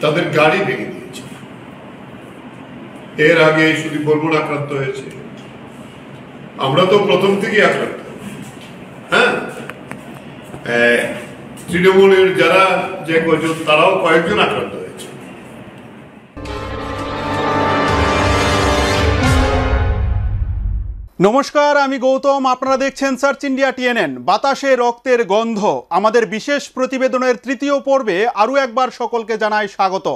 তাদের গাড়ি ভেঙে দিয়েছে। এর আগে সুদীপ বর্মন আক্রান্ত হয়েছে, আমরা তো প্রথম থেকেই আক্রান্ত। হ্যাঁ, তৃণমূলের যারা যে কয়েকজন তারাও কয়েকজন আক্রান্ত হয়েছে। নমস্কার, আমি গৌতম, আপনারা দেখছেন সার্চ ইন্ডিয়া টিএনএন। বাতাসে রক্তের গন্ধ আমাদের বিশেষ প্রতিবেদনের তৃতীয় পর্বে আরও একবার সকলকে জানাই স্বাগত।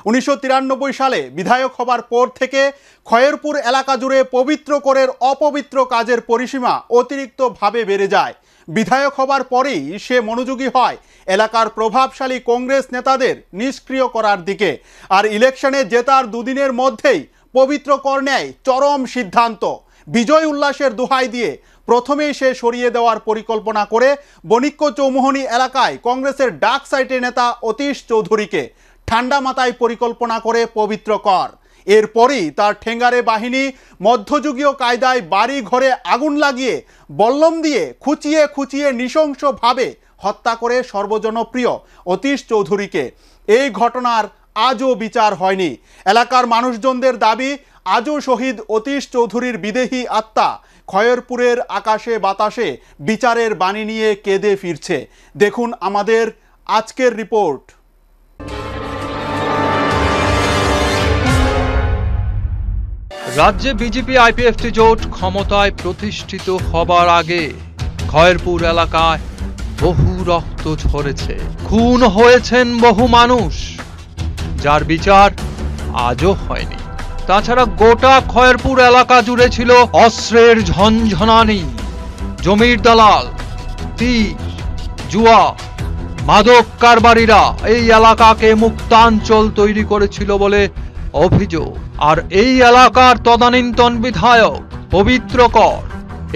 1993 সালে বিধায়ক হবার পর থেকে খয়েরপুর এলাকা জুড়ে পবিত্র করের অপবিত্র কাজের পরিসীমা অতিরিক্তভাবে বেড়ে যায়। বিধায়ক হবার পরেই সে মনোযোগী হয় এলাকার প্রভাবশালী কংগ্রেস নেতাদের নিষ্ক্রিয় করার দিকে, আর ইলেকশনে জেতার দুদিনের মধ্যেই পবিত্র কর নেয় চরম সিদ্ধান্ত। বিজয় উল্লাসের দোহাই দিয়ে প্রথমেই সে সরিয়ে দেওয়ার পরিকল্পনা করে বণিক্য চৌমুহনী এলাকায় কংগ্রেসের ডাক সাইটের নেতা অতীশ চৌধুরীকে ঠান্ডা মাথায় পরিকল্পনা করে পবিত্র কর। এরপরই তার ঠেঙ্গারে বাহিনী মধ্যযুগীয় কায়দায় বাড়ি ঘরে আগুন লাগিয়ে বল্লম দিয়ে খুঁচিয়ে খুঁচিয়ে নৃশংসভাবে হত্যা করে সর্বজনপ্রিয় অতীশ চৌধুরীকে। এই ঘটনার আজও বিচার হয়নি। এলাকার মানুষজনদের দাবি, আজও শহীদ অতীশ চৌধুরীর বিদেহী আত্মা খয়েরপুরের আকাশে বাতাসে বিচারের বাণী নিয়ে কেঁদে ফিরছে। দেখুন আমাদের আজকের রিপোর্ট। রাজ্যে বিজেপি আইপিএফটি জোট ক্ষমতায় প্রতিষ্ঠিত হবার আগে খয়েরপুর এলাকায় বহু রক্ত ঝরেছে, খুন হয়েছেন বহু মানুষ, যার বিচার আজও হয়নি। তাছাড়া গোটা খয়েরপুর এলাকা জুড়ে ছিল অস্ত্রের ঝনঝনানি। জমির দালাল, তীর, জুয়া, মাদক কারবারিরা এই এলাকাকে মুক্তাঞ্চল তৈরি করেছিল বলে অভিযোগ। আর এই এলাকার তদানীন্তন বিধায়ক পবিত্র কর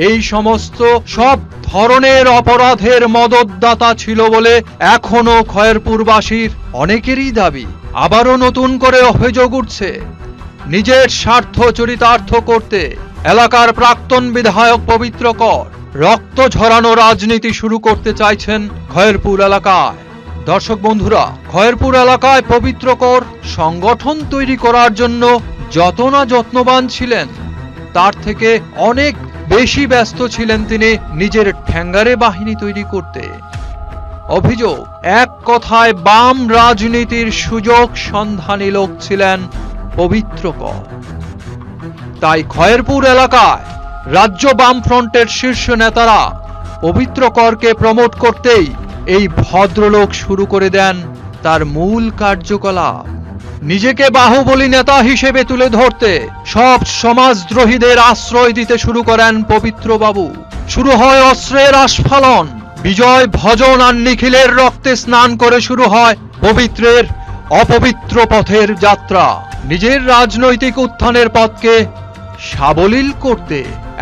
এই সমস্ত সব ধরনের অপরাধের মদতদাতা ছিল বলে এখনো খয়েরপুরবাসীর অনেকেরই দাবি। আবারও নতুন করে অভিযোগ উঠছে, নিজের স্বার্থ চরিতার্থ করতে এলাকার প্রাক্তন বিধায়ক পবিত্র কর রক্ত ঝরানো রাজনীতি শুরু করতে চাইছেন খয়েরপুর এলাকায়। দর্শক বন্ধুরা, খয়েরপুর এলাকায় পবিত্র কর সংগঠন তৈরি করার জন্য যত না যত্নবান ছিলেন, তার থেকে অনেক বেশি ব্যস্ত ছিলেন তিনি নিজের ঠ্যাঙ্গারে বাহিনী তৈরি করতে। অভিযোগ, এক কথায় বাম রাজনীতির সুযোগ সন্ধানী লোক ছিলেন পবিত্র কর। তাই খয়েরপুর এলাকায় রাজ্য বামফ্রন্টের শীর্ষ নেতারা পবিত্র করকে প্রমোট করতেই এই ভদ্রলোক শুরু করে দেন তার মূল কার্যকলাপ। নিজেকে বাহুবলী নেতা হিসেবে তুলে ধরতে সব সমাজদ্রোহীদের আশ্রয় দিতে শুরু করেন পবিত্র বাবু। শুরু হয় অস্ত্রের আস্ফালন, বিজয় ভজন আর নিখিলের রক্তে স্নান করে শুরু হয় পবিত্রের অপবিত্র পথের যাত্রা। নিজের রাজনৈতিক উত্থানের পথকে সাবলীল করতে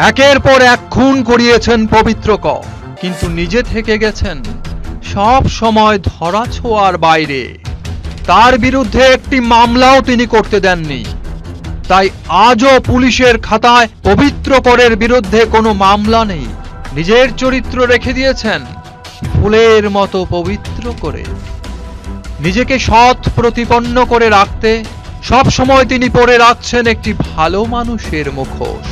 একের পর এক খুন করিয়েছেন পবিত্র কর, কিন্তু নিজে থেকে গেছেন সব সময় ধরা ছোঁয়ার বাইরে। তার বিরুদ্ধে একটি মামলাও তিনি করতে দেননি। তাই আজও পুলিশের খাতায় পবিত্র করের বিরুদ্ধে কোনো মামলা নেই। নিজের চরিত্র রেখে দিয়েছেন ফুলের মতো পবিত্র করে। নিজেকে সৎ প্রতিপন্ন করে রাখতে সব সময় তিনি পরে রাখছেন একটি ভালো মানুষের মুখোশ।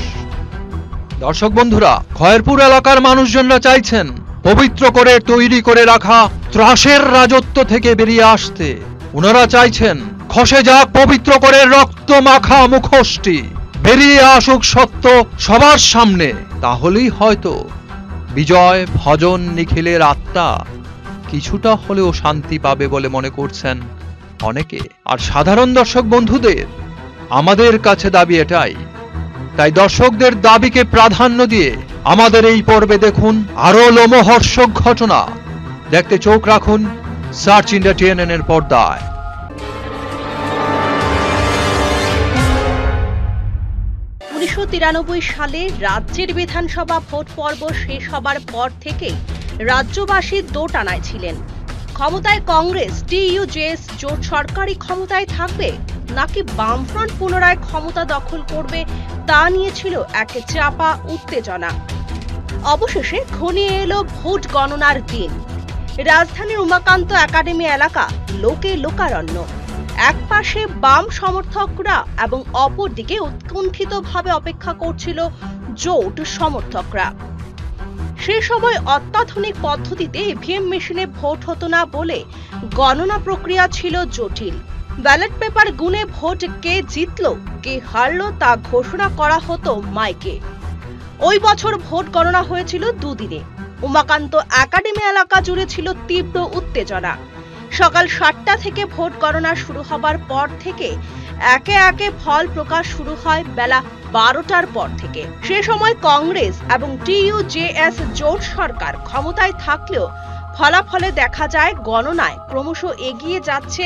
দর্শক বন্ধুরা, খয়েরপুর এলাকার মানুষজনরা চাইছেন পবিত্র করে তৈরি করে রাখা ত্রাসের রাজত্ব থেকে বেরিয়ে আসতে। ওনারা চাইছেন খসে যাক পবিত্র করে রক্ত মাখা মুখোশটি, বেরিয়ে আসুক সত্য সবার সামনে। তাহলেই হয়তো বিজয় ভজন নিখিলের আত্মা কিছুটা হলেও শান্তি পাবে বলে মনে করছেন অনেকে। আর সাধারণ দর্শক বন্ধুদের আমাদের কাছে দাবি এটাই। তাই দর্শকদের দাবিকে প্রাধান্য দিয়ে আমাদের এই পর্বে দেখুন আরো লোমহর্ষক ঘটনা। দেখতে চোখ রাখুন সার্চ ইন্ডিয়া টিএনএন এর পর্দায়। 1993 সালে রাজ্যের বিধানসভা ভোট পর্ব শেষ হবার পর থেকেই রাজ্যবাসী দোটানায় ছিলেন। ক্ষমতায় কংগ্রেস টিইউজেএস জোট সরকারি ক্ষমতায় থাকবে নাকি বামফ্রন্ট পুনরায় ক্ষমতা দখল করবে তা নিয়ে ছিল এক চাপা উত্তেজনা। অবশেষে ঘনিয়ে এলো ভোট গণনার দিন। রাজধানীর উমাকান্ত একাডেমি এলাকা লোকে লোকারণ্য। এক পাশে বাম সমর্থকরা এবং অপরদিকে উৎকণ্ঠিতভাবে অপেক্ষা করছিল জোট সমর্থকরা। সে সময় অত্যাধুনিক পদ্ধতিতে ইভিএম মেশিনে ভোট হতো না বলে গণনা প্রক্রিয়া ছিল জটিল। ব্যালট পেপার গুনে ভোট কে জিতলো কে হারলো তা ঘোষণা করা হতো মাইকে। ওই বছর ভোট গণনা হয়েছিল দুদিনে। উমাকান্ত একাডেমি এলাকা জুড়ে ছিল তীব্র উত্তেজনা। সকাল 7টা থেকে ভোট গণনা শুরু হবার পর থেকে একে একে ফল প্রকাশ শুরু হয় বেলা 12টার পর থেকে। সে সময় কংগ্রেস এবং টিইউজেএস জোট সরকার ক্ষমতায় থাকলেও ফলাফলে দেখা যায় গণনায় ক্রমশ এগিয়ে যাচ্ছে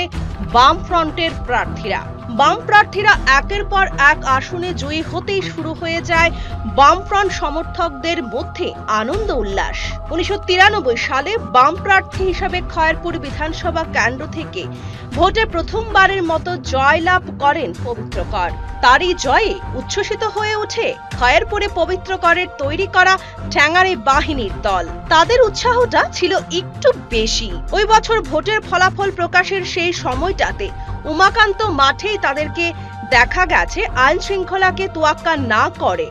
বাম ফ্রন্টের প্রার্থীরা। বাম প্রার্থীরা একের পর এক আসনে জয়ী হতেই শুরু হয়ে যায় বামফ্রন্ট সমর্থকদের মধ্যে আনন্দ উল্লাস। 1993 সালে বাম প্রার্থী হিসেবে খয়েরপুর বিধানসভা কেন্দ্র থেকে ভোটে প্রথমবারের মতো জয়লাভ করেন পবিত্র কর। তারই জয়ে উচ্ছ্বসিত হয়ে ওঠে খয়েরপুরে পবিত্র করের তৈরি করা ঠ্যাঙারে বাহিনীর দল। তাদের উৎসাহটা ছিল একটু বেশি। ওই বছর ভোটের ফলাফল প্রকাশের সেই সময়টাতে উমাকান্ত মাঠেই তাদেরকে দেখা গেছে আইন শৃঙ্খলাকে তোয়াক্কা না করে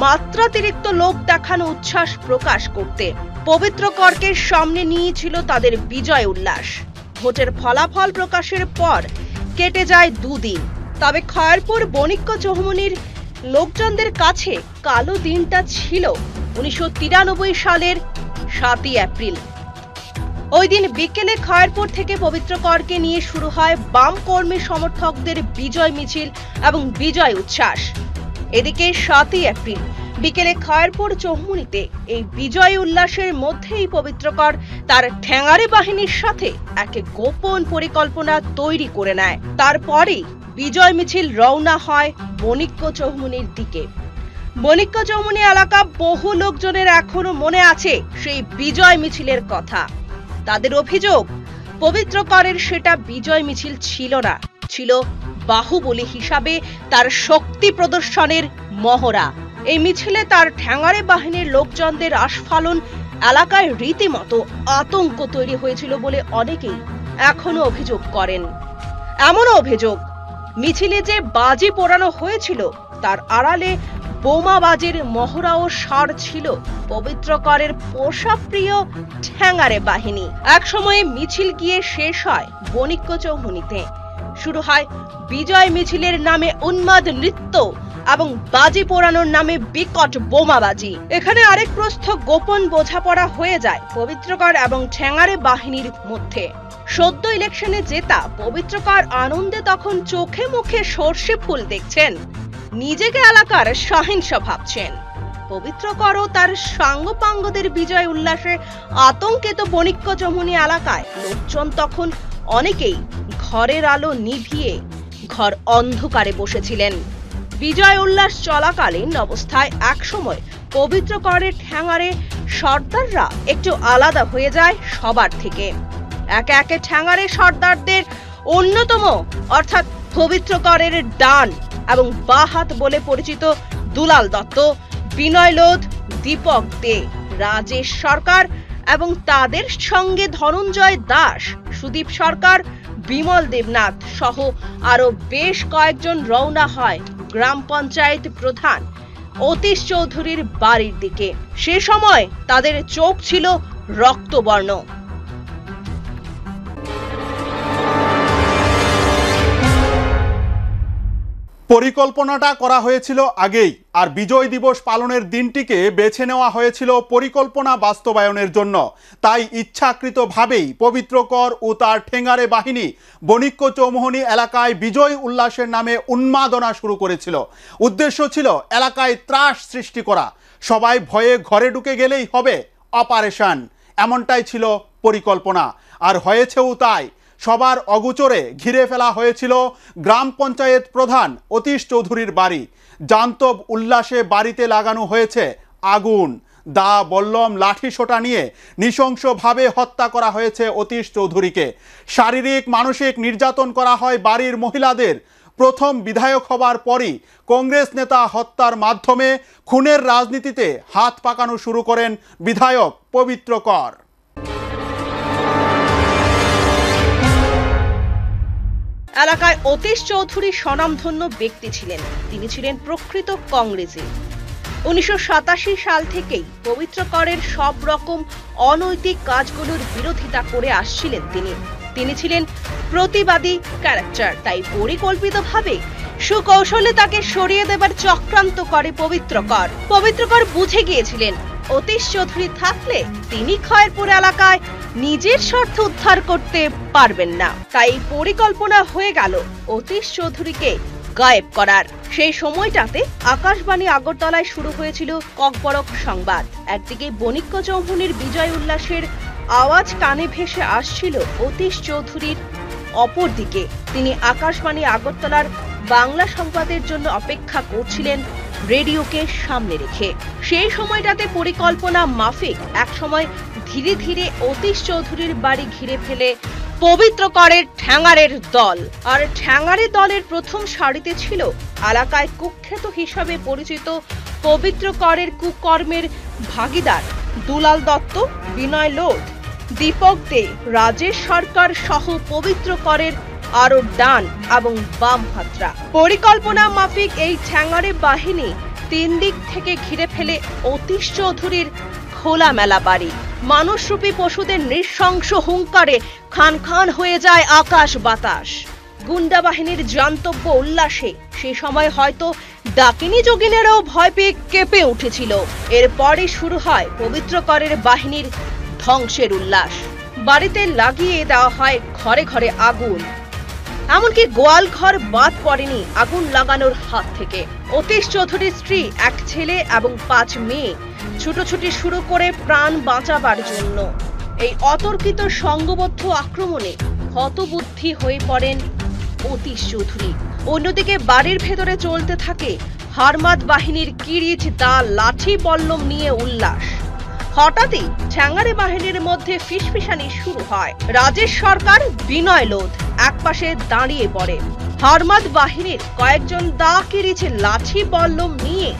মাত্রাতিরিক্ত লোক দেখানো উচ্ছ্বাস প্রকাশ করতে। পবিত্র করকে সামনে নিয়েছিল তাদের বিজয় উল্লাস। ভোটের ফলাফল প্রকাশের পর কেটে যায় দুদিন, তবে খয়েরপুর বণিক্য চৌমুহনীর লোকজনদের কাছে কালো দিনটা ছিল 1993 সালের 7ই এপ্রিল। ওই দিন বিকেলে খয়েরপুর থেকে পবিত্র করকে নিয়ে শুরু হয় বাম কর্মী সমর্থকদের বিজয় মিছিল এবং বিজয় উচ্ছ্বাস। এদিকে 7ই এপ্রিল বিকেলে খয়েরপুর চৌমুহনীতে এই বিজয় উল্লাসের মধ্যেই পবিত্র কর তার ঠ্যাঙারে বাহিনীর সাথে এক গোপন পরিকল্পনা তৈরি করে নেয়। তারপরেই বিজয় মিছিল রওনা হয় বণিক্য চৌমুহনীর দিকে। বণিক্য চৌমুহনী এলাকা বহু লোকজনের এখনো মনে আছে সেই বিজয় মিছিলের কথা। তাদের অভিযোগ পবিত্র করের সেটা বিজয় মিছিল ছিল না, ছিল বাহুবলী হিসাবে তার শক্তি প্রদর্শনের মহড়া। এই মিছিলে তার ঠ্যাঙারে বাহিনীর লোকজনদের আস্ফালন এলাকায় রীতিমতো আতঙ্ক তৈরি হয়েছিল বলে অনেকেই এখনো অভিযোগ করেন। এমনও অভিযোগ মিছিলে যে বাজি পোড়ানো হয়েছিল তার আড়ালে বোমাবাজির মহড়াও সার ছিল পবিত্র করের পোষাপ্রিয় ঠ্যাঙারে বাহিনী। এক সময়ে মিছিল গিয়ে শেষ হয় বণিক্য চৌমুহনীতে। শুরু হয় বিজয় মিছিলের নামে উন্মাদ নৃত্য এবং বাজি পোড়ানোর নামে বিকট বোমাবাজি। এখানে আরেক প্রস্থ গোপন বোঝাপড়া হয়ে যায় পবিত্রকর এবং ঠ্যাঙারে বাহিনীর মধ্যে। সদ্য ইলেকশনে জেতা পবিত্রকর আনন্দে তখন চোখে মুখে সর্ষে ফুল দেখছেন, নিজেকে এলাকার সহিংসা ভাবছেন। পবিত্রকরও তার সাঙ্গপাঙ্গদের বিজয় উল্লাসে আতঙ্কিত বণিক্য চৌমুহনী এলাকায় লোকজন তখন অনেকেই ঘরের আলো নিভিয়ে ঘর অন্ধকারে বসেছিলেন। বিজয় উল্লাস চলাকালীন অবস্থায় একসময় পবিত্র করের ঠ্যাঙারে সর্দাররা একটু আলাদা হয়ে যায় সবার থেকে। একে একে ঠ্যাঙারে সর্দারদের অন্যতম অর্থাৎ পবিত্র করের ডান এবং বাঁ হাত বলে পরিচিত দুলাল দত্ত, বিনয় লোধ, দীপক দে, রাজেশ সরকার এবং তাদের সঙ্গে ধনঞ্জয় দাস, সুদীপ সরকার, বিমল দেবনাথ সহ আরো বেশ কয়েকজন রওনা হয় গ্রাম পঞ্চায়েত প্রধান অতীশ চৌধুরীর বাড়ির দিকে। সে সময় তাদের চোখ ছিল রক্তবর্ণ। পরিকল্পনাটা করা হয়েছিল আগেই, আর বিজয় দিবস পালনের দিনটিকে বেছে নেওয়া হয়েছিল পরিকল্পনা বাস্তবায়নের জন্য। তাই ইচ্ছাকৃতভাবেই পবিত্র কর ও তার ঠেঙ্গারে বাহিনী বণিক্য চৌমুহনী এলাকায় বিজয় উল্লাসের নামে উন্মাদনা শুরু করেছিল। উদ্দেশ্য ছিল এলাকায় ত্রাস সৃষ্টি করা, সবাই ভয়ে ঘরে ঢুকে গেলেই হবে অপারেশন, এমনটাই ছিল পরিকল্পনা। আর হয়েছেও তাই। সবার অগোচরে ঘিরে ফেলা হয়েছিল গ্রাম পঞ্চায়েত প্রধান অতীশ চৌধুরীর বাড়ি। জান্তব উল্লাসে বাড়িতে লাগানো হয়েছে আগুন, দা বল্লম লাঠি সোটা নিয়ে নৃশংসভাবে হত্যা করা হয়েছে অতীশ চৌধুরীকে। শারীরিক মানসিক নির্যাতন করা হয় বাড়ির মহিলাদের। প্রথম বিধায়ক হবার পরই কংগ্রেস নেতা হত্যার মাধ্যমে খুনের রাজনীতিতে হাত পাকানো শুরু করেন বিধায়ক পবিত্র কর। এলাকায় অতীশ চৌধুরী স্বনামধন্য ব্যক্তি ছিলেন। তিনি ছিলেন প্রকৃত কংগ্রেসী। 1987 সাল থেকেই পবিত্র করের সব রকম অনৈতিক কাজগুলোর বিরোধিতা করে আসছিলেন তিনি ছিলেন প্রতিবাদী ক্যারেক্টার। তাই পরিকল্পিতভাবে সুকৌশলে তাকে সরিয়ে দেবার চক্রান্ত করে পবিত্রকর বুঝে গিয়েছিলেন অতীশ চৌধুরী থাকলে তিনি খয়েরপুর এলাকায় নিজের স্বার্থ উদ্ধার করতে পারবেন না। তাই পরিকল্পনা হয়ে গেল অতীশ চৌধুরীকে গায়েব করার। সেই সময়টাতে আকাশবাণী আগরতলায় শুরু হয়েছিল ককবরক সংবাদ। একদিকে বণিক্য চৌমুহনীর বিজয় উল্লাসের আওয়াজ কানে ভেসে আসছিল অতীশ চৌধুরীর, অপরদিকে তিনি আকাশবাণী আগরতলার বাংলা সংবাদের জন্য অপেক্ষা করছিলেন রেডিওকে সামনে রেখে। সেই সময়টাতে পরিকল্পনা মাফিক একসময় ধীরে ধীরে অতীশ চৌধুরীর বাড়ি ঘিরে ফেলে পবিত্র করের ঠ্যাঙারের দল। আর ঠ্যাঙারের দলের প্রথম সারিতে ছিল এলাকায় কুখ্যাত হিসাবে পরিচিত পবিত্র করের কুকর্মের ভাগিদার দুলাল দত্ত, বিনয় লোধ, দীপক দে, রাজেশ সরকার সহ পবিত্র করের আরো ডান এবং বাম হাতরা। পরিকল্পনা মাফিক এই ঠ্যাঙারে বাহিনী 3 দিক থেকে ঘিরে ফেলে অতীশ চৌধুরীর খোলামেলা বাড়ি। মানুষরূপী পশুদের নৃশংস হুঙ্কারে খান খান হয়ে যায় আকাশ বাতাস। গুন্ডা বাহিনীর জান্তব্য উল্লাসে সে সময় হয়তো ডাকিনী যোগিনেরাও ভয় পেয়ে কেঁপে উঠেছিল। এরপরে শুরু হয় পবিত্র করের বাহিনীর ধ্বংসের উল্লাস। বাড়িতে লাগিয়ে দেওয়া হয় ঘরে ঘরে আগুন, এমনকি গোয়াল ঘর বাদ পড়েনি আগুন লাগানোর হাত থেকে। অতীশ চৌধুরীর স্ত্রী, এক ছেলে এবং 5 মেয়ে ছুটোছুটি শুরু করে প্রাণ বাঁচাবার জন্য। এই অতর্কিত সংঘবদ্ধ আক্রমণে হতবুদ্ধি হয়ে পড়েন অতীশ চৌধুরী। অন্যদিকে বাড়ির ভেতরে চলতে থাকে হারমাদ বাহিনীর কিরিচ, দা, লাঠি, বল্লম নিয়ে উল্লাস। হঠাৎই ঠ্যাঙারে বাহিনীর মধ্যে ফিসফিসানি শুরু হয়। রাজেশ সরকার, বিনয় লোধ একপাশে দাঁড়িয়ে পড়ে। হারমাদ বাহিনীর কয়েকজন দা, কিরিচ, লাঠি, বল্লম নিয়ে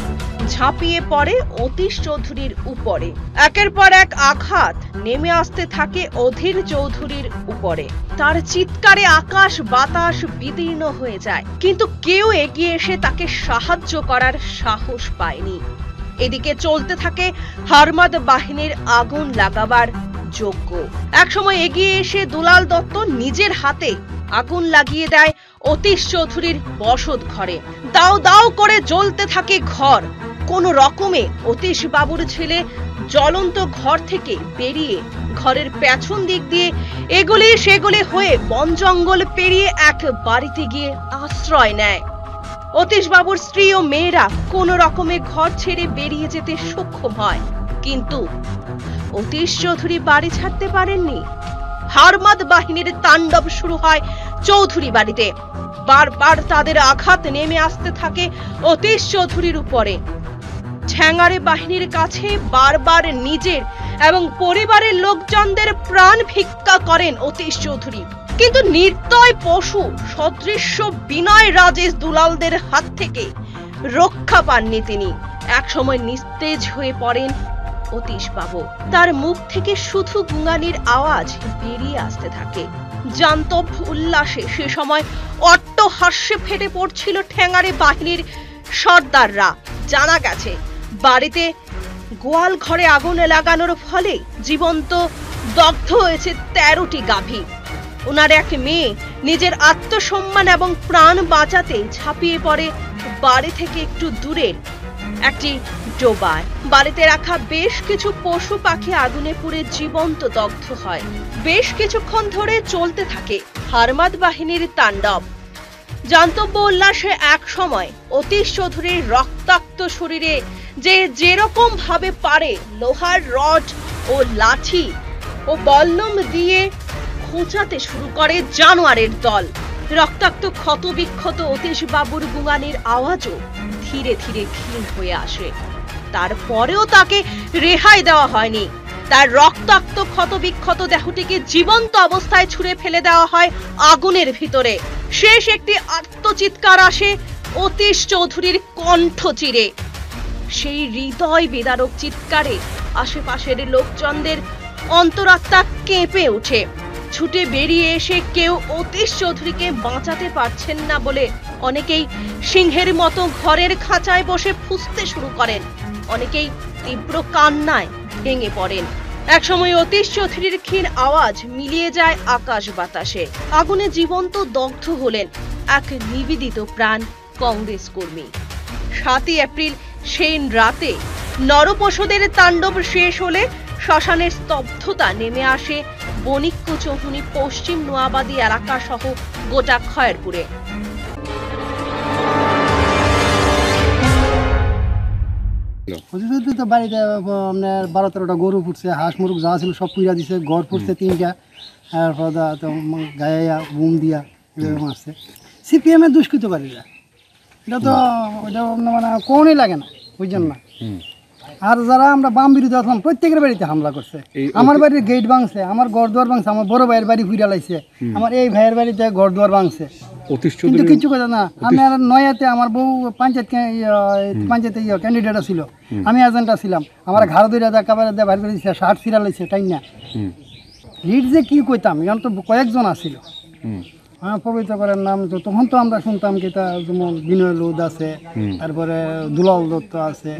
ঝাঁপিয়ে পড়ে অতীশ চৌধুরীর উপরে। একের পর এক আঘাত নেমে আসতে থাকে অধীর চৌধুরীর উপরে। তার চিৎকারে আকাশ বাতাস বিদীর্ণ হয়ে যায়, কিন্তু কেউ এগিয়ে এসে তাকে সাহায্য করার সাহস পায়নি। এদিকে চলতে থাকে হারমাদ বাহিনীর আগুন লাগাবার যজ্ঞ। একসময় এগিয়ে এসে দুলাল দত্ত নিজের হাতে আগুন লাগিয়ে দেয় অতীশ চৌধুরীর বসত ঘরে। দাও দাও করে জ্বলতে থাকে ঘর। কোন রকমে অতীশ বাবুর ছেলে জ্বলন্ত ঘর থেকে বেরিয়ে ঘরের পেছন দিক দিয়ে এগুলি সেগুলি হয়ে বন জঙ্গল পেরিয়ে এক বাড়িতে গিয়ে আশ্রয় নেয়। অতীশ বাবুর স্ত্রী ও মেয়েরা কোন রকমে ঘর ছেড়ে বেরিয়ে যেতে সক্ষম হয়, কিন্তু অতীশ চৌধুরী বাড়ি ছাড়তে পারেননি। হারমাদ বাহিনীর তাণ্ডব শুরু হয় চৌধুরী বাড়িতে। বারবার তাদের আঘাত নেমে আসতে থাকে অতীশ চৌধুরীর উপরে। ঠ্যাঙারে বাহিনীর কাছে বারবার নিজের এবং পরিবারের লোকজনদের প্রাণ ভিক্ষা করেন অতীশ চৌধুরী, কিন্তু নির্দয় পশু সদৃশ্য বিনয়, রাজেশ, দুলালদের হাত থেকে রক্ষা পাননি তিনি। একসময় নিস্তেজ হয়ে পড়েন অতীশ বাবু। তার মুখ থেকে শুধু গুঙানির আওয়াজ বেরিয়ে আসতে থাকে। জান্তব্য উল্লাসে সে সময় অট্টহাস্যে ফেটে পড়ছিল ঠ্যাঙারে বাহিনীর সর্দাররা। জানা গেছে বাড়িতে গোয়াল ঘরে আগুন লাগানোর ফলে জীবন্ত দগ্ধ হয়েছে 13টি গাভী। ওনার এক মেয়ে নিজের আত্মসম্মান এবং প্রাণ বাঁচাতে ঝাঁপিয়ে পড়ে বাড়ি থেকে একটু দূরের একটি ডোবায়। বাড়িতে রাখা বেশ কিছু পশু পাখি আগুনে পুড়ে জীবন্ত দগ্ধ হয়। বেশ কিছুক্ষণ ধরে চলতে থাকে হারমাদ বাহিনীর তাণ্ডব। জান্তব্য উল্লাসে এক সময় অতীশ চৌধুরীর রক্তাক্ত শরীরে যেরকম ভাবে পারে লোহার রড ও লাঠি ও বল্লম দিয়ে খোঁচাতে শুরু করে জানোয়ারের দল। রক্তাক্ত ক্ষত বিক্ষত অতীশ বাবুর গুঙানির আওয়াজও ধীরে ধীরে ক্ষীণ হয়ে আসে। তারপরেও তাকে রেহাই দেওয়া হয়নি। তার রক্তাক্ত ক্ষত বিক্ষত দেহটিকে জীবন্ত অবস্থায় ছুঁড়ে ফেলে দেওয়া হয় আগুনের ভিতরে। শেষ একটি আর্তচিৎকার আসে অতীশ চৌধুরীর কণ্ঠ চিরে। সেই হৃদয় বিদারক চিৎকারে আশেপাশের লোকজনদের অন্তরাত্মা কেঁপে ওঠে। ছুটে বেরিয়ে এসে কেউ অতীশ চৌধুরীকে বাঁচাতে পারছেন না বলে অনেকেই সিংহের মতো ঘরের খাঁচায় বসে ফুঁসতে শুরু করেন, অনেকেই তীব্র কান্নায় ভেঙে পড়েন। একসময় অতীশ চৌধুরীর ক্ষীণ আওয়াজ মিলিয়ে যায় আকাশ বাতাসে। আগুনে জীবন্ত দগ্ধ হলেন এক নিবেদিত প্রাণ কংগ্রেস কর্মী। 7ই এপ্রিল সেই রাতে নরপশুদের তাণ্ডব শেষ হলে শ্মশানের স্তব্ধতা নেমে আসে বণিক্য চৌমুহনী পশ্চিম নোয়াবাদী এলাকা সহ গোটা খয়েরপুরে। তো বাড়িতে আপনার 12-13টা গরু ফুটছে, হাঁস মুরগ যা ছিল সব পুইরা দিছে, ঘর ফুটছে 3টা, তারপর তো গায়ে বুম দিয়া মারছে। সিপিএমের দুষ্কৃতকারীরা, এটা তো ওইটা মানে কোনই লাগে না, বুঝছেন না। আর যারা আমরা বাম বিরোধী আসলাম প্রত্যেকের বাড়িতে হামলা করছে, আমার বাড়ির গেট ভাঙছে, আমার ঘর দুয়ার ভাঙছে, আমার বড় ভাইয়ের বাড়ি ঘুরে লাইছে, আমার এই ভাইয়ের বাড়িতে ঘর দুয়ার ভাঙছে, কিন্তু কিছু কথা না। আমি আর নয়াতে আমার বউ পঞ্চায়েতে ক্যান্ডিডেট ছিল, আমি এজেন্টটা ছিলাম, আমার ঘাড় ধরে একেবারে বাইর করে দিচ্ছে, 60 সিরা লাইছে, তাই না। লিড যে কি কইতাম, এখন তো কয়েকজন আসছিল। হ্যাঁ, পবিত্র করার নাম তো তখন তো আমরা শুনতাম কি তা, যেমন বিনয় লোদ আছে, তারপরে দুলাল দত্ত আছে,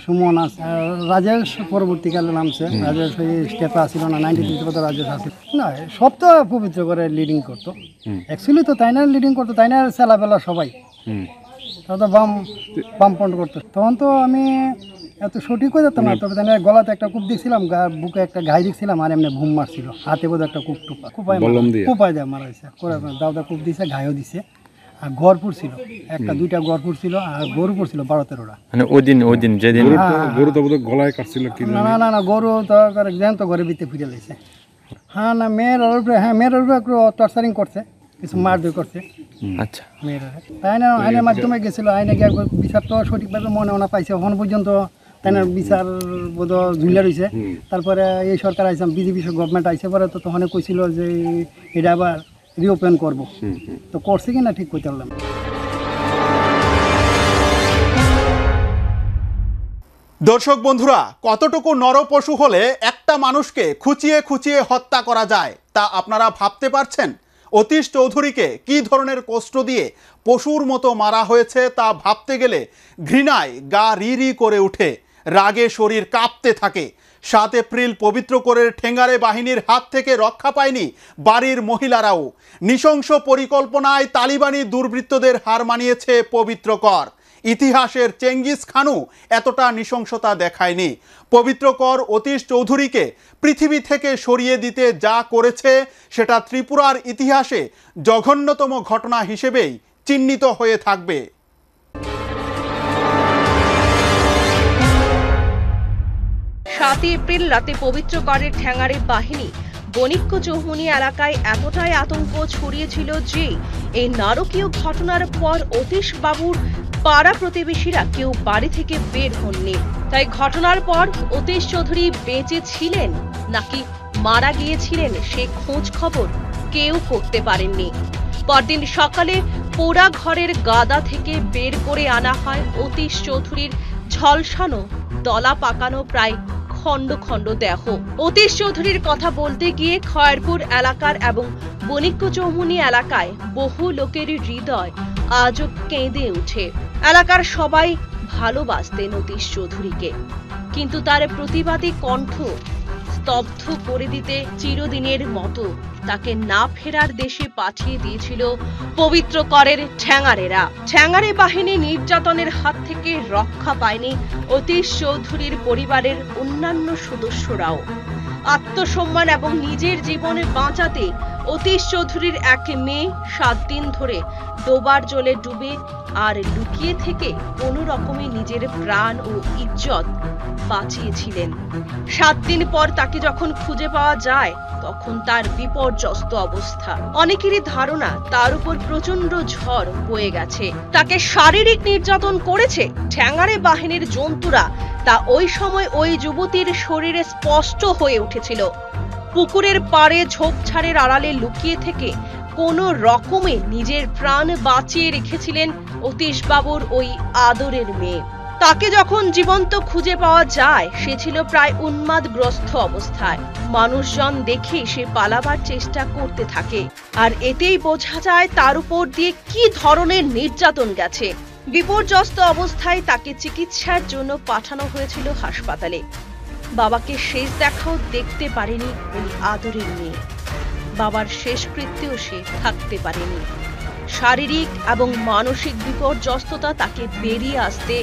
সুমন আছে, রাজেশ পরবর্তীকালে নামছে, রাজেশ স্টেপে আসছিল না, 93 রাজেশ আসছিল না, সব তো পবিত্র করে লিডিং করতো। অ্যাকচুয়ালি তো তাই না লিডিং করতো, তাই না চেলাবেলা সবাই, তারা তো বামপন্থ করতো। তখন তো আমি এত সঠিক হয়ে যেতাম না, তবে তাই গলাতে একটা কূপ দিয়েছিলাম, বুকে একটা ঘাই দিয়েছিলাম, আর এমনি ঘুম মারছিল, হাতে বোধ একটা কুপায় দেয় মারা হয়েছে, দাউদা কূপ দিয়েছে, ঘাইও দিছে। আর ঘর পুড়ছিল, 1-2টা ঘর পুড়ছিল, আর গরু পুড়ছিল 12-13টা। মানে ওই দিন যেদিন গরু তো গলায় কাটছিল কি না গরু তো জ্যান্ত ঘরে ভিতরে ফিরে লাইছে। হ্যাঁ না, মেয়ের উপরে একটু টর্চারিং করছে, কিছু মারধর করছে। আচ্ছা, মেয়েরা তাই না আইনের মাধ্যমে গেছিল, আইনে গিয়ে বিচার তো সঠিকভাবে মনে পাইছে, এখন পর্যন্ত তাই না বিচার বোধ ঝুলিয়া রয়েছে। তারপরে এই সরকার আইসাম, বিজেপি গভর্নমেন্ট আইসে পরে তো তখন কইছিল যে এটা আবার রিওপেন করব, তো করছে কিনা ঠিক করতে পারলাম। দর্শক বন্ধুরা, কতটুকু নরপশু হলে একটা মানুষকে খুঁচিয়ে খুঁচিয়ে হত্যা করা যায় তা আপনারা ভাবতে পারছেন? অতীশ চৌধুরীকে কী ধরনের কষ্ট দিয়ে পশুর মতো মারা হয়েছে তা ভাবতে গেলে ঘৃণায় গা রি রি করে উঠে, রাগে শরীর কাঁপতে থাকে। 7 এপ্রিল পবিত্র করের ঠেঙ্গারে বাহিনীর হাত থেকে রক্ষা পায়নি বাড়ির মহিলারাও। নৃশংস পরিকল্পনায় তালিবানি দুর্বৃত্তদের হার মানিয়েছে পবিত্র কর। ইতিহাসের চেঙ্গিস খানও এতটা নৃশংসতা দেখায়নি। পবিত্র কর অতীশ চৌধুরীকে পৃথিবী থেকে সরিয়ে দিতে যা করেছে সেটা ত্রিপুরার ইতিহাসে জঘন্যতম ঘটনা হিসেবেই চিহ্নিত হয়ে থাকবে। 7 এপ্রিল রাতে পবিত্র করের ঠ্যাঙ্গারে বাহিনী বণিক্য চৌমুহনী এলাকায় এতটাই আতঙ্ক ছড়িয়েছিল যে এই নারকীয় ঘটনার পর অতীশ বাবুর পাড়া প্রতিবেশীরা কেউ বাড়ি থেকে বের হননি। তাই ঘটনার পর অতীশ চৌধুরী বেঁচে ছিলেন নাকি মারা গিয়েছিলেন সে খোঁজ খবর কেউ করতে পারেননি। পরদিন সকালে পোড়া ঘরের গাদা থেকে বের করে আনা হয় অতীশ চৌধুরীর ঝলসানো, দলা পাকানো প্রায় খণ্ড খণ্ড দেহ। অতীশ চৌধুরীর কথা বলতে গিয়ে খয়েরপুর এলাকার এবং বণিক্য চৌমুহনী এলাকায় বহু লোকের হৃদয় আজও কেঁদে উঠে। এলাকার সবাই ভালোবাসতেন অতীশ চৌধুরীকে, কিন্তু তার প্রতিবাদী কণ্ঠ স্তব্ধ করে দিতে চিরদিনের মতো তাকে না ফেরার দেশে পাঠিয়ে দিয়েছিল পবিত্র করের ঠ্যাঙ্গারেরা। ঠ্যাঙ্গারে বাহিনী নির্যাতনের হাত থেকে রক্ষা পায়নি অতীশ চৌধুরীর পরিবারের অন্যান্য সদস্যরাও। আত্মসম্মান এবং নিজের জীবনে বাঁচাতে অতীশ চৌধুরীর এক মেয়ে 7 দিন ধরে ডোবার জলে ডুবে আর লুকিয়ে থেকে কোনো রকমে নিজের প্রাণ ও ইজ্জত বাঁচিয়েছিলেন। 7 দিন পর তাকে যখন খুঁজে পাওয়া যায় তখন তার বিপর্যস্ত অবস্থা। অনেকেরই ধারণা তার উপর প্রচন্ড ঝড় বয়ে গেছে, তাকে শারীরিক নির্যাতন করেছে ঠ্যাঙ্গারে বাহিনীর জন্তুরা। তা ওই সময় ওই যুবতীর শরীরে স্পষ্ট হয়ে উঠেছিল। পুকুরের পাড়ে ঝোপঝাড়ের আড়ালে লুকিয়ে থেকে কোনো রকমে নিজের প্রাণ বাঁচিয়ে রেখেছিলেন অতীশ বাবুর ওই আদরের মেয়ে। তাকে যখন জীবন্ত খুঁজে পাওয়া যায় সে ছিল প্রায় উন্মাদগ্রস্ত অবস্থায়। মানুষজন দেখে সে পালাবার চেষ্টা করতে থাকে, আর এতেই বোঝা যায় তার উপর দিয়ে কি ধরনের নির্যাতন গেছে। বিপর্যস্ত অবস্থায় তাকে চিকিৎসার জন্য পাঠানো হয়েছিল হাসপাতালে। বাবাকে শেষ দেখাও দেখতে পারেনি ওই আদরের মেয়ে। বাবার শেষকৃত্যেও সে থাকতে পারেনি। শারীরিক এবং মানসিক বিপর্যস্ততা তাকে বেরিয়ে আসতে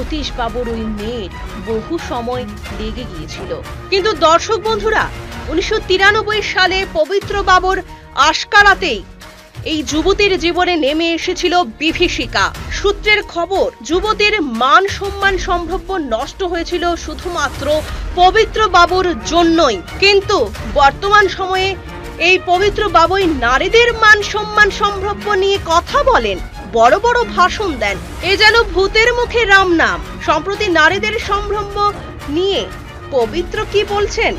অতীশ বাবুর ওই মেয়ের বহু সময় লেগে গিয়েছিল। কিন্তু দর্শক বন্ধুরা, 1993 সালে পবিত্র বাবুর আশকারাতেই এই যুবতীর জীবনে নেমে এসেছিল বিভীষিকা। সূত্রের খবর, যুবতীর মান সম্মান সম্ভ্রম নষ্ট হয়েছিল শুধুমাত্র পবিত্র বাবুর জন্যই। কিন্তু বর্তমান সময়ে এই পবিত্র বাবুই নারীদের মান সম্মান সম্ভ্রম নিয়ে কথা বলেন, বড় বড় ভাষণ দেন। এ যেন ভূতের মুখে রাম নাম। সম্প্রতি নারীদের সম্ভ্রম নিয়ে পবিত্র কি বলছেন,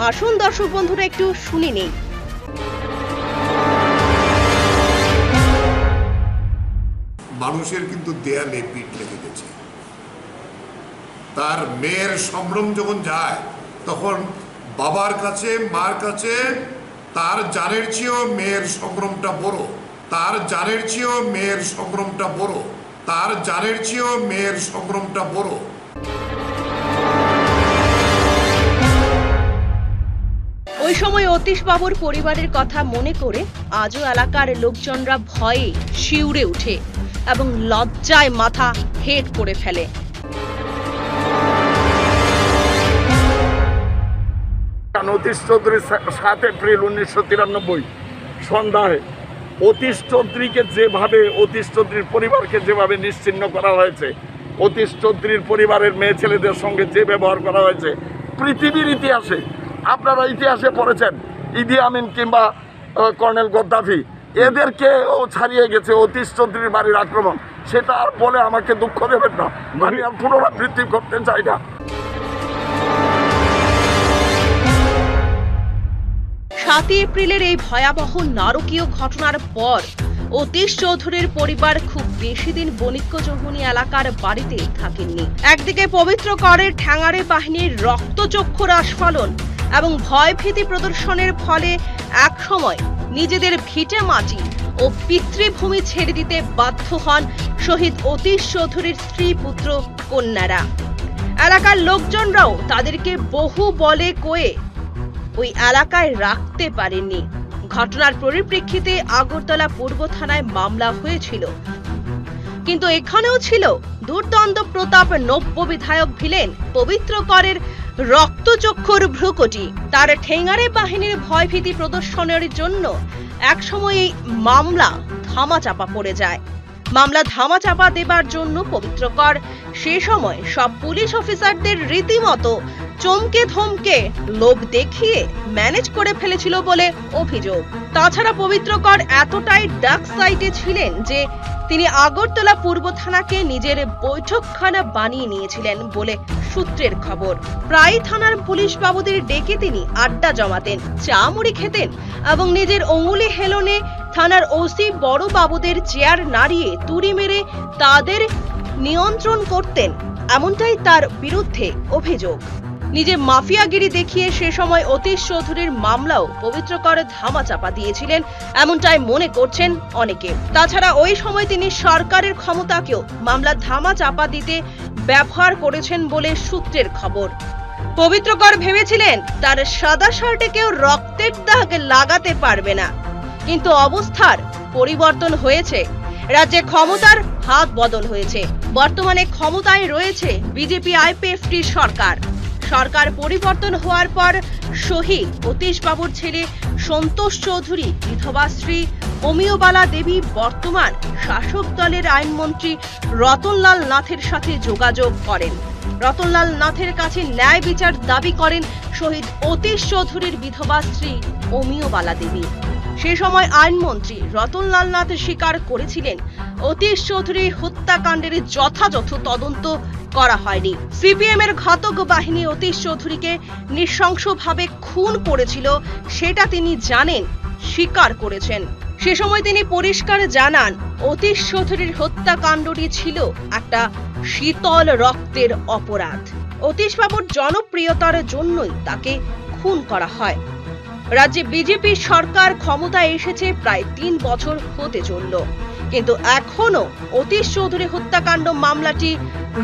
আসুন দর্শক বন্ধুরা একটু শুনে নেই। মানুষের কিন্তু দেয়ালে পিঠ লেগে গেছে। তার মেয়ের সম্ভ্রম যখন যায় তখন বাবার কাছে, মার কাছে তার জানের চেয়েও মেয়ের সম্ভ্রমটা বড়, তার জানের চেয়েও মেয়ের সম্ভ্রমটা বড়, তার জানের চেয়েও মেয়ের সম্ভ্রমটা বড়। ওই সময় অতীশ বাবুর পরিবারের কথা মনে করে আজও এলাকার লোকজনরা ভয়ে শিউরে ওঠে এবং লজ্জায় মাথা হেট করে ফেলে। অতীশ চৌধুরী 7 এপ্রিল 1993 সন্ধ্যায় অতীশ চৌধুরীকে যেভাবে, অতীশ চৌধুরীর পরিবারকে যেভাবে নিশ্চিহ্ন করা হয়েছে, অতীশ চৌধুরীর পরিবারের মেয়ে ছেলেদের সঙ্গে যে ব্যবহার করা হয়েছে, পৃথিবীর ইতিহাসে আপনারা ইতিহাসে পড়েছেন, ইদি আমিন কিংবা কর্নেল গদ্দাফি, এদেরকেও ছাড়িয়ে গেছে অতীশ চৌধুরীর বাড়ির আক্রমণ। সেটা আর বলে আমাকে দুঃখ দেবেন না, আমি আর পুনরাবৃত্তি করতে চাই না। 7 এপ্রিলের এই ভয়াবহ নারকীয় ঘটনার পর অতীশ চৌধুরীর পরিবার খুব বেশি দিন বণিক্যযোগিনী এলাকার বাড়িতে থাকেননি। একদিকে পবিত্র করের ঠ্যাঙারে বাহিনীর রক্তচক্ষুর আস্ফালন এবং ভয়ভীতি প্রদর্শনের ফলে একসময় নিজেদের ভিটে মাটি ও পিতৃভূমি ছেড়ে দিতে বাধ্য হন শহীদ অতীশ চৌধুরীর স্ত্রী, পুত্র, কন্যারা। এলাকার লোকজনরাও তাদেরকে বহু বলে কয়ে ওই এলাকায় রাখতে পারেননি। ঘটনার পরিপ্রেক্ষিতে আগরতলা পূর্ব থানায় মামলা হয়েছিল। কিন্তু এখানেও ছিল দুর্দণ্ড প্রতাপ নব্য বিধায়ক ভিলেন পবিত্র করের রক্তচক্ষুর ভ্রুকুটি। তার ঠেঙ্গারে বাহিনীর ভয়ভীতি প্রদর্শনের জন্য একসময় এই মামলা ধামাচাপা পড়ে যায়। মামলা ধামাচাপা দেবার জন্য পবিত্র কর সে সময় সব পুলিশ অফিসারদের রীতিমতো চমকে ধমকে লোভ দেখিয়ে ম্যানেজ করে ফেলেছিল বলে অভিযোগ। তাছাড়া পবিত্র কর এতটাই ডার্ক সাইডে ছিলেন যে তিনি আগরতলা পূর্ব থানাকে নিজের বৈঠকখানা বানিয়ে নিয়েছিলেন বলে সূত্রের খবর। প্রায় থানার পুলিশ বাবুদের ডেকে তিনি আড্ডা জমাতেন, চা মুড়ি খেতেন এবং নিজের অঙ্গুলি হেলনে থানার ওসি বড় বাবুদের চেয়ার নাড়িয়ে তুড়ি মেরে তাদের নিয়ন্ত্রণ করতেন, এমনটাই তার বিরুদ্ধে অভিযোগ। নিজে মাফিয়াগিরি দেখিয়ে সে সময় অতীশ চৌধুরীর মামলাও পবিত্র করে ধামাচাপা দিয়েছিলেন, এমনটাই মনে করছেন অনেকে। তাছাড়া ওই সময় তিনি সরকারের ক্ষমতাকেও মামলা ধামাচাপা দিতে ব্যবহার করেছেন বলে সূত্রের খবর। পবিত্র কর ভেবেছিলেন তার সাদা শার্টে কেউ রক্তের দাগ লাগাতে পারবে না, কিন্তু অবস্থার পরিবর্তন হয়েছে। রাজ্যে ক্ষমতার হাত বদল হয়েছে। বর্তমানে ক্ষমতায় রয়েছে বিজেপি আইপিএফটি সরকার। সরকার পরিবর্তন হওয়ার পর শহীদ অতীশ বাবুর ছেলে সন্তোষ চৌধুরী, বিধবা স্ত্রী অমিয়বালা দেবী বর্তমান শাসক দলের আইনমন্ত্রী রতনলাল নাথের সাথে যোগাযোগ করেন। রতনলাল নাথের কাছে ন্যায় বিচার দাবি করেন শহীদ অতীশ চৌধুরীর বিধবা স্ত্রী অমিয়বালা দেবী। সে সময় আইনমন্ত্রী রতনলাল নাথ স্বীকার করেছিলেন অতীশ চৌধুরী হত্যাকাণ্ডের যথাযথ তদন্ত করা হয়নি। সিপিএম এর ঘাতক বাহিনী অতীশ চৌধুরীকে নৃশংসভাবে খুন করেছিল, সেটা তিনি জানেন, স্বীকার করেছেন। সে সময় তিনি পরিষ্কার জানান, অতীশ চৌধুরীর হত্যাকাণ্ডটি ছিল একটা শীতল রক্তের অপরাধ। অতীশ বাবুর জনপ্রিয়তার জন্যই তাকে খুন করা হয়। রাজ্যে বিজেপি সরকার ক্ষমতায় এসেছে প্রায় 3 বছর হতে চলল, কিন্তু এখনো অতীশ চৌধুরী হত্যাকাণ্ড মামলাটি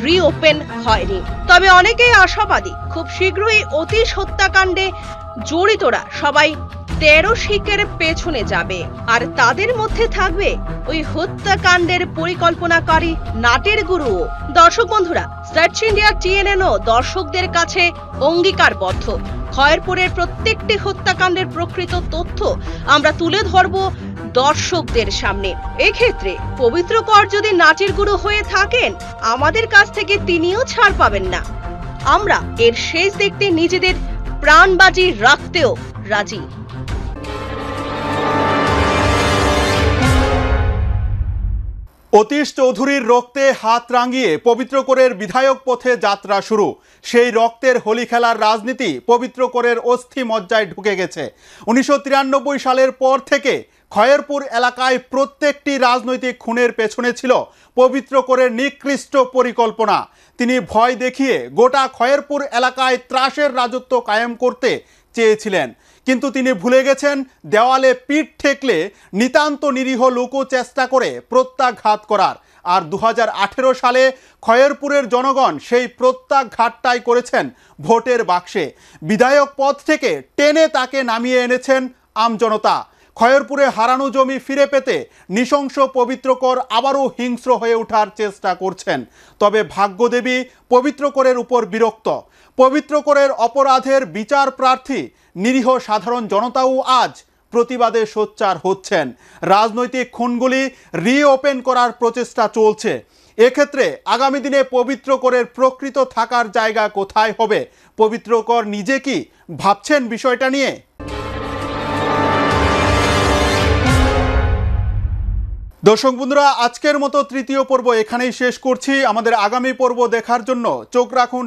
রিওপেন হয়নি। তবে অনেকেই আশাবাদী, খুব শীঘ্রই অতীশ হত্যাকাণ্ডে জড়িতরা সবাই 13 শিকের পেছনে যাবে, আর তাদের মধ্যে থাকবে ওই হত্যাকাণ্ডের পরিকল্পনাকারী নাটের গুরুও। দর্শক বন্ধুরা, সার্চ ইন্ডিয়া টিএনএনও দর্শকদের কাছে অঙ্গীকারবদ্ধ, খয়েরপুরের প্রত্যেকটি হত্যাকাণ্ডের প্রকৃত তথ্য আমরা তুলে ধরব দর্শকদের সামনে। এক্ষেত্রে পবিত্র কর যদি নাটের গুরু হয়ে থাকেন, আমাদের কাছ থেকে তিনিও ছাড় পাবেন না। আমরা এর শেষ দেখতে নিজেদের প্রাণবাজি রাখতেও রাজি। অতীশ চৌধুরীর রক্তে হাত রাঙিয়ে পবিত্রকরের বিধায়ক পথে যাত্রা শুরু। সেই রক্তের হোলি খেলার রাজনীতি পবিত্রকরের অস্থি মজ্জায় ঢুকে গেছে। 1993 সালের পর থেকে খয়েরপুর এলাকায় প্রত্যেকটি রাজনৈতিক খুনের পেছনে ছিল পবিত্রকরের নিকৃষ্ট পরিকল্পনা। তিনি ভয় দেখিয়ে গোটা খয়েরপুর এলাকায় ত্রাসের রাজত্ব কায়েম করতে চেয়েছিলেন, কিন্তু তিনি ভুলে গেছেন দেওয়ালে পিঠ ঠেকলে নিতান্ত নিরীহ লোকও চেষ্টা করে প্রত্যাঘাত করার। আর 2018 সালে খয়েরপুরের জনগণ সেই প্রত্যাঘাতটাই করেছেন ভোটের বাক্সে। বিধায়ক পদ থেকে টেনে তাকে নামিয়ে এনেছেন আমজনতা। খয়েরপুরে হারানো জমি ফিরে পেতে নৃশংস পবিত্রকর আবারও হিংস্র হয়ে ওঠার চেষ্টা করছেন। তবে ভাগ্যদেবী পবিত্রকরের উপর বিরক্ত। পবিত্রকরের অপরাধের বিচার প্রার্থী নিরীহ সাধারণ জনতাও আজ প্রতিবাদে সোচ্চার হচ্ছেন। রাজনৈতিক খুনগুলি রিওপেন করার প্রচেষ্টা চলছে। এক্ষেত্রে আগামী দিনে পবিত্রকরের প্রকৃত থাকার জায়গা কোথায় হবে? পবিত্রকর নিজে কি ভাবছেন বিষয়টা নিয়ে? দর্শক বন্ধুরা, আজকের মতো তৃতীয় পর্ব এখানেই শেষ করছি। আমাদের আগামী পর্ব দেখার জন্য চোখ রাখুন